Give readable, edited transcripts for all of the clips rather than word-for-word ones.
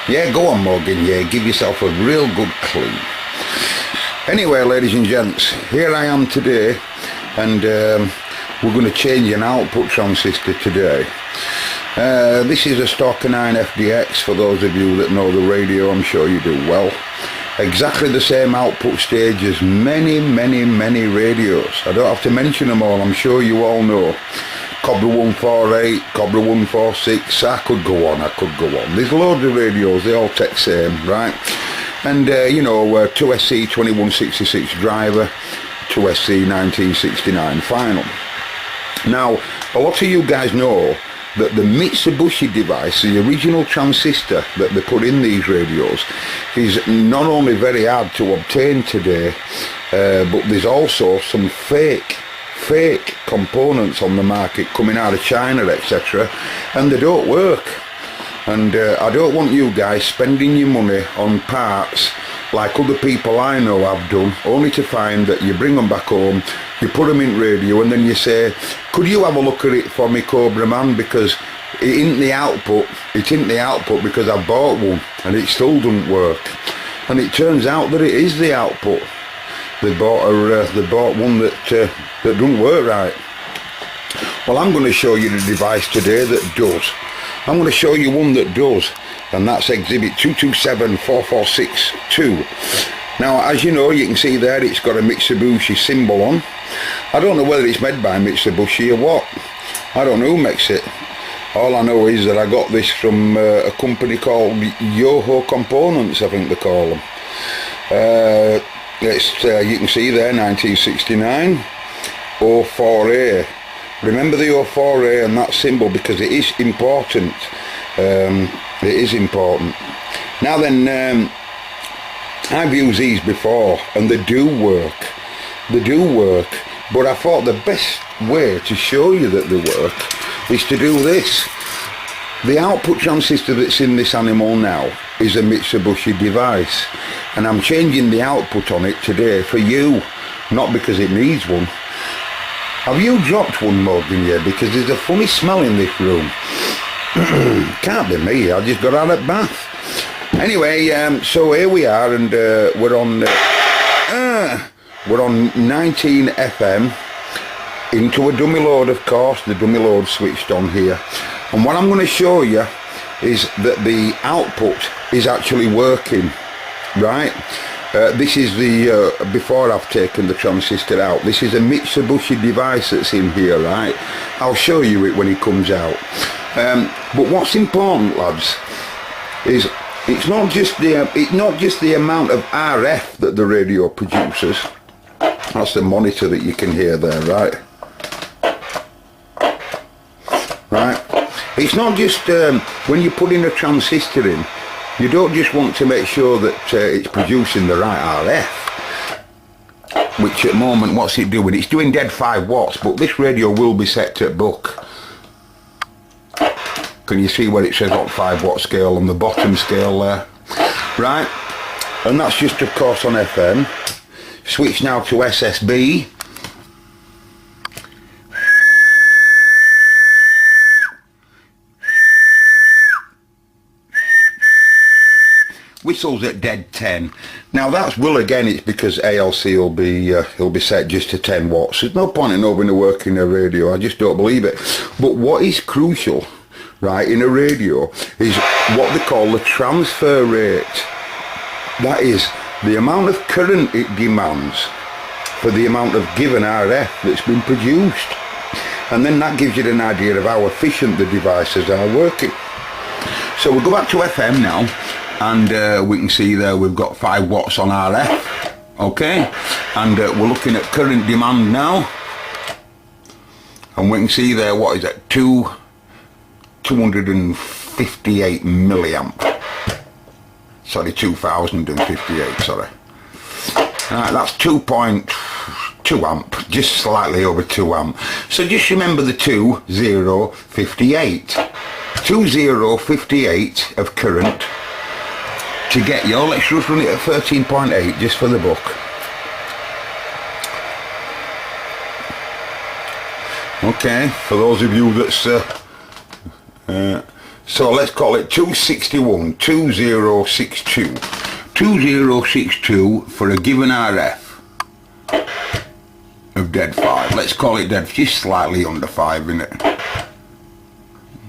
Yeah, go on Morgan, yeah, give yourself a real good clean. Anyway, ladies and gents, here I am today, and we're going to change an output transistor today. This is a Stalker 9 FDX, for those of you that know the radio, I'm sure you do well. Exactly the same output stage as many radios. I don't have to mention them all, I'm sure you all know. Cobra 148, Cobra 146, I could go on. There's loads of radios, they all take same, right? And you know, 2sc1969 driver, 2sc1969 final. Now, a lot of you guys know that the Mitsubishi device, the original transistor that they put in these radios, is not only very hard to obtain today, but there's also some fake components on the market coming out of China, etc., and they don't work. And I don't want you guys spending your money on parts like other people I know have done, only to find that you bring them back home, you put them in radio, and then you say, could you have a look at it for me, Cobra Man, because it isn't the output, because I bought one and it still doesn't work. And it turns out that it is the output. They bought one that doesn't work right. Well, I'm going to show you the device today that does. I'm going to show you one that does, and that's exhibit 227446-2. Now, as you know, you can see there it's got a Mitsubishi symbol on. I don't know whether it's made by Mitsubishi or what. I don't know who makes it. All I know is that I got this from a company called Yoho Components, I think they call them. You can see there, 1969, 04A. Remember the 04A and that symbol, because it is important. It is important. Now then, I've used these before and they do work. But I thought the best way to show you that they work is to do this. The output transistor that's in this animal now is a Mitsubishi device, and I'm changing the output on it today for you, not because it needs one. Have you dropped one, Morgan, yet? Because there's a funny smell in this room. Can't be me, I just got out of bath. Anyway, so here we are, and we're on 19 FM into a dummy load, of course. The dummy load switched on here, and what I'm going to show you is that the output is actually working, right? This is the before I've taken the transistor out. This is a Mitsubishi device that's in here, right? I'll show you it when it comes out. But what's important, lads, is it's not just the amount of RF that the radio produces. That's the monitor that you can hear there, right? Right. It's not just when you put in a transistor in, you don't just want to make sure that it's producing the right RF, which at the moment, what's it doing? It's doing dead 5 watts, but this radio will be set to buck. Can you see where it says on 5 watt scale on the bottom scale there? Right, and that's just of course on FM. Switch now to SSB. Whistles at dead 10. Now that's again, it's because ALC will be set just to 10 watts. There's no point in opening a work in a radio, I just don't believe it. But what is crucial, right, in a radio is what they call the transfer rate. That is the amount of current it demands for the amount of given RF that's been produced. And then that gives you an idea of how efficient the devices are working. So we'll go back to FM now, and we can see there we've got 5 watts on RF, okay, and we're looking at current demand now, and we can see there, what is it, 258 milliamp, sorry, 2058, sorry. Right, that's 2.2 amp, just slightly over 2 amp. So just remember the 2058 of current to get your, let's just run it at 13.8 just for the book. Okay, for those of you that's So let's call it 261, 2062. 2062 for a given RF of dead 5. Let's call it dead, just slightly under 5, innit?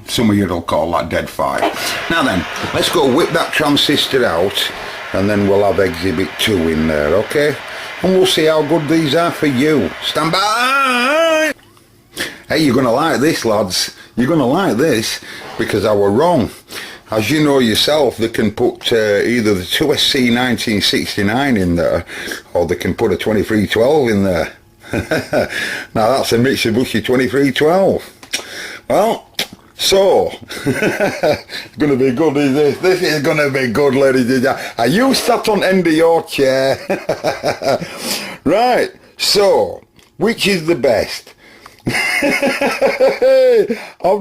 Some of you will call that dead 5. Now then, let's go whip that transistor out, and then we'll have exhibit 2 in there, okay? And we'll see how good these are for you. Stand by! Hey, you're gonna like this, lads. You're gonna like this, because I were wrong. As you know yourself, they can put either the 2sc1969 in there, or they can put a 2312 in there. Now that's a Mitsubishi 2312. Well, so it's going to be good, is this? This is going to be good, ladies and gentlemen. Are you sat on the end of your chair? Right, so which is the best?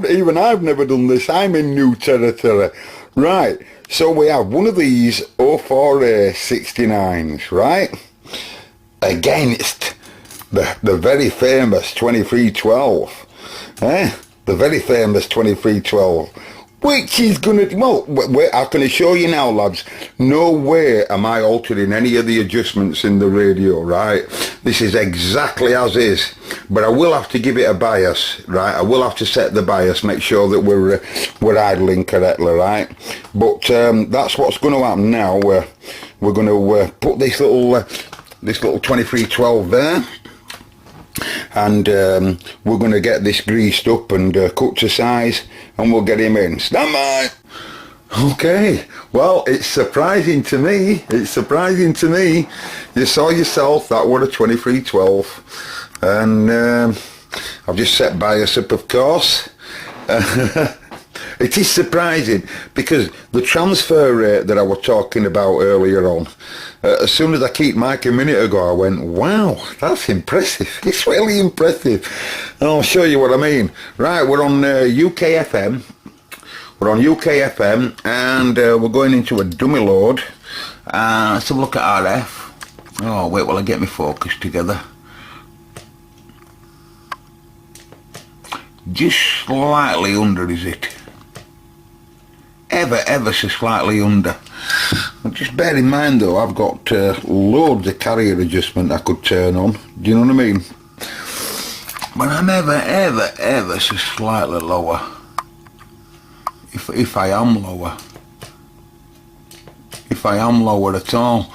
Even I've never done this. I'm in new territory. Right, so we have one of these 04A69s, right, against the very famous 2312, the very famous 2312, which is gonna, well, I can assure you now, lads, no way am I altering any of the adjustments in the radio, right? This is exactly as is, but I will have to give it a bias, right? I will have to set the bias, make sure that we're idling correctly, right? But that's what's going to happen now. We're going to put this little 2312 there, and we're going to get this greased up and cut to size, and we'll get him in. Stand by! Okay, well, it's surprising to me, you saw yourself that were a 2312, and I've just set bias up, of course. It is surprising, because the transfer rate that I was talking about earlier on, as soon as I kicked Mike a minute ago, I went, wow, that's impressive. It's really impressive. And I'll show you what I mean. Right, we're on UK FM. We're on UK FM, and we're going into a dummy load. Let's have a look at RF. Oh, wait while I get my focus together. Just slightly under, is it? Ever so slightly under. Just bear in mind though, I've got loads of carrier adjustment I could turn on. Do you know what I mean? But I'm ever so slightly lower. If I am lower. If I am lower at all.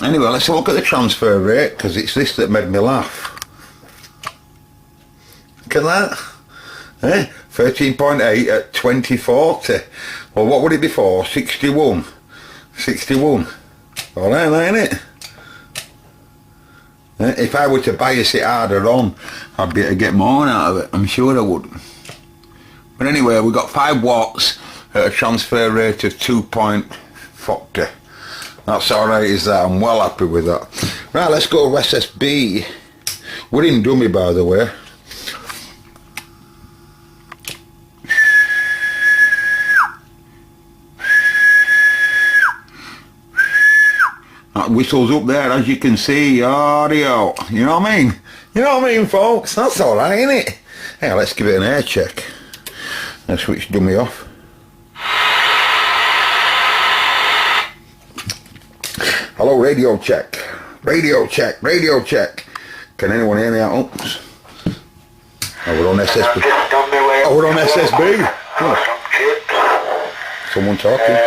Anyway, let's look at the transfer rate, because it's this that made me laugh. Look at that. 13.8 at 2040. Well, what would it be for? 61. 61. Alright, ain't it? If I were to bias it harder on, I'd be able to get more out of it. I'm sure I would. But anyway, we got 5 watts at a transfer rate of 2.40. That's alright, is that? I'm well happy with that. Right, let's go to SSB. We're in dummy, by the way. That whistle's up there, as you can see. Audio. You know what I mean? You know what I mean, folks? That's alright, isn't it? Hey, let's give it an air check. Let's switch dummy off. Hello, radio check. Radio check. Radio check. Can anyone hear me out? Oops. Oh, we're on SSB. Oh, we're on SSB. Oh. Someone talking.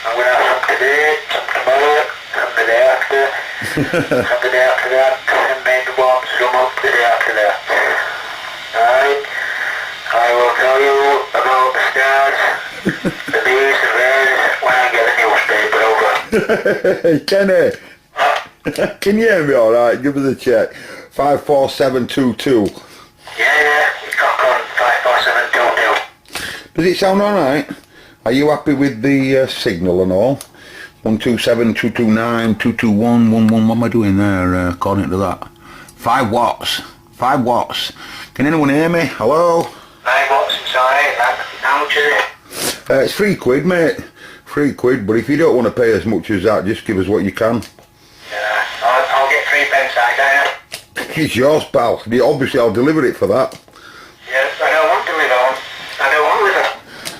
I'm going to have some today, some tomorrow, some the day after, some the day after that, and maybe warm some up the day after that. Alright? I will tell you about the stars, the bees, the rays, when I get a newspaper over. Kenny, can you hear me alright? Give us a check. 54722. Yeah, you cock on 54722. Does it sound alright? Are you happy with the signal and all? 127, 229, 221, 11. What am I doing there according to that? 5 watts. 5 watts. Can anyone hear me? Hello? 5 watts, sorry. How much is it? It's £3, mate. £3, but if you don't want to pay as much as that, just give us what you can. Yeah, I'll get 3 pence out, don't I? It's yours, pal. Obviously, I'll deliver it for that. Yes, I don't want to live on. I don't want to live on.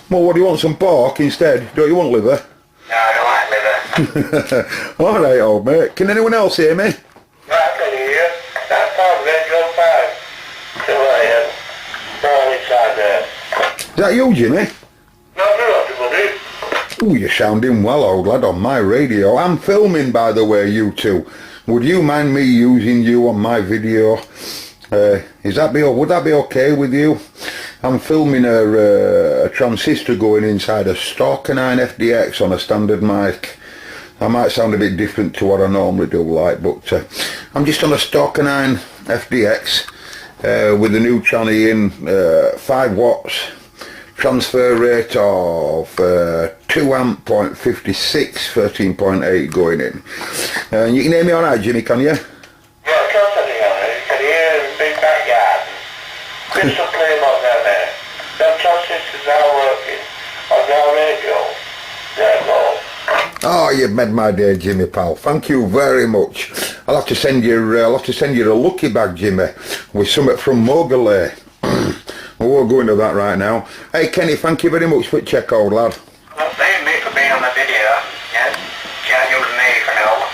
Well, what do you want, some pork instead? Don't you want liver? No, I don't like liver. Alright, old mate. Can anyone else hear me? Right, I can hear you. That sounds Radio 5. 2 a.m. All inside there. Is that you, Jimmy? No, not everybody. Ooh, you're sounding well, old lad, on my radio. I'm filming, by the way, you two. Would you mind me using you on my video? Would that be okay with you? I'm filming a transistor going inside a Stalker 9 FDX on a standard mic. I might sound a bit different to what I normally do, like, but I'm just on a Stalker 9 FDX with the new tranny in, 5 watts, transfer rate of 2 amp, 0.56, 13.8 going in. You can hear me alright, Jimmy, can you? Yeah, I can't tell you now. You can hear the big backyard. Crystal clear out down there. Them transistors are working on our radio. They're low. Oh, you've made my day, Jimmy, pal. Thank you very much. I'll have to send you a lucky bag, Jimmy, with something from Mogulay. We won't go into that right now. Hey, Kenny, thank you very much for the check, old lad. Well, thank me for being on the video. Yeah, can't use me for now.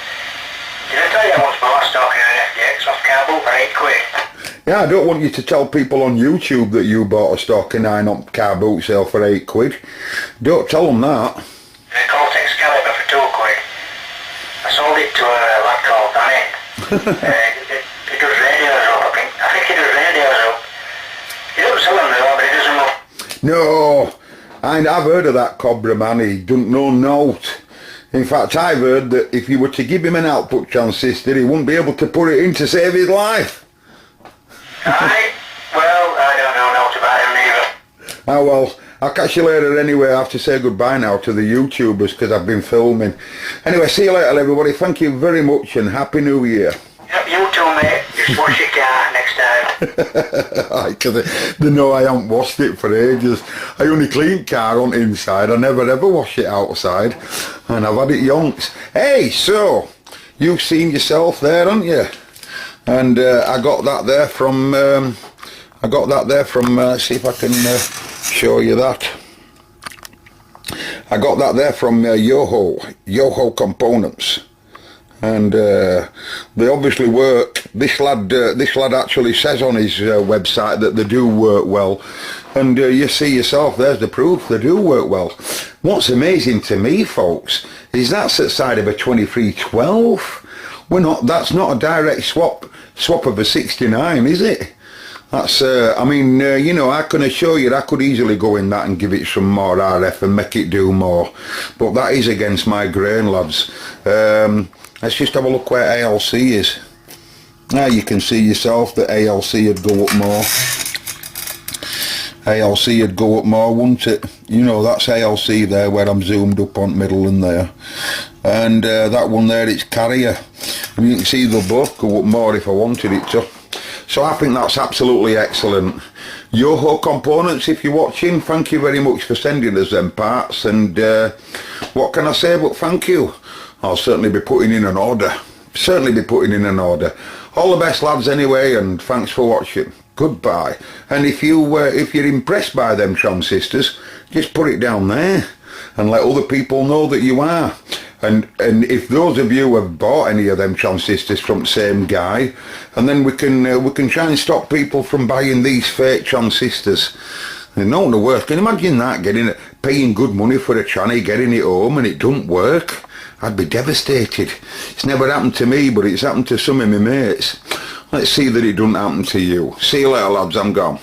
Did I tell you I once bought a Stalker 9 FDX off Kabul for 8 quid? Yeah, I don't want you to tell people on YouTube that you bought a Stalker 9 on car boot sale for 8 quid. Don't tell them that. The Cortex Caliber for 2 quid. I sold it to a lad called Danny. He does radios up, I think he does radios up. He doesn't sell them though, but he does them up. No, I've heard of that COBRAMAN. He don't know note. In fact, I've heard that if you were to give him an output transistor, he wouldn't be able to put it in to save his life. Aye? Well, I don't know note about him either. Oh well, I'll catch you later anyway. I have to say goodbye now to the YouTubers because I've been filming. Anyway, see you later everybody. Thank you very much and Happy New Year. Yep, you too, mate. Just wash your car next time. Because they know I haven't washed it for ages. I only clean car on inside. I never ever wash it outside. And I've had it yonks. Hey, so, you've seen yourself there, haven't you? And I got that there from, see if I can show you that. I got that there from Yoho Components. And they obviously work. This lad actually says on his website that they do work well, and you see yourself, there's the proof, they do work well. What's amazing to me, folks, is that's at side of a 2312. That's not a direct swap of a 69, is it? That's I mean, you know, I can assure you I could easily go in that and give it some more RF and make it do more, but that is against my grain, lads. Let's just have a look where ALC is. Now you can see yourself that ALC would go up more. ALC would go up more, wouldn't it? You know, that's ALC there where I'm zoomed up on middle and there. And that one there, it's carrier. And you can see they'll both go up more if I wanted it to. So I think that's absolutely excellent. Yoho Components, if you're watching, thank you very much for sending us them parts. And what can I say but thank you? I'll certainly be putting in an order. All the best, lads, anyway, and thanks for watching. Goodbye. And if you're impressed by them transistors, just put it down there and let other people know that you are. And if those of you have bought any of them transistors from the same guy, and then we can try and stop people from buying these fake transistors. And no worse. Can you imagine that, paying good money for a tranny, getting it home and it don't work? I'd be devastated. It's never happened to me, but it's happened to some of my mates. Let's see that it doesn't happen to you. See you later, lads, I'm gone.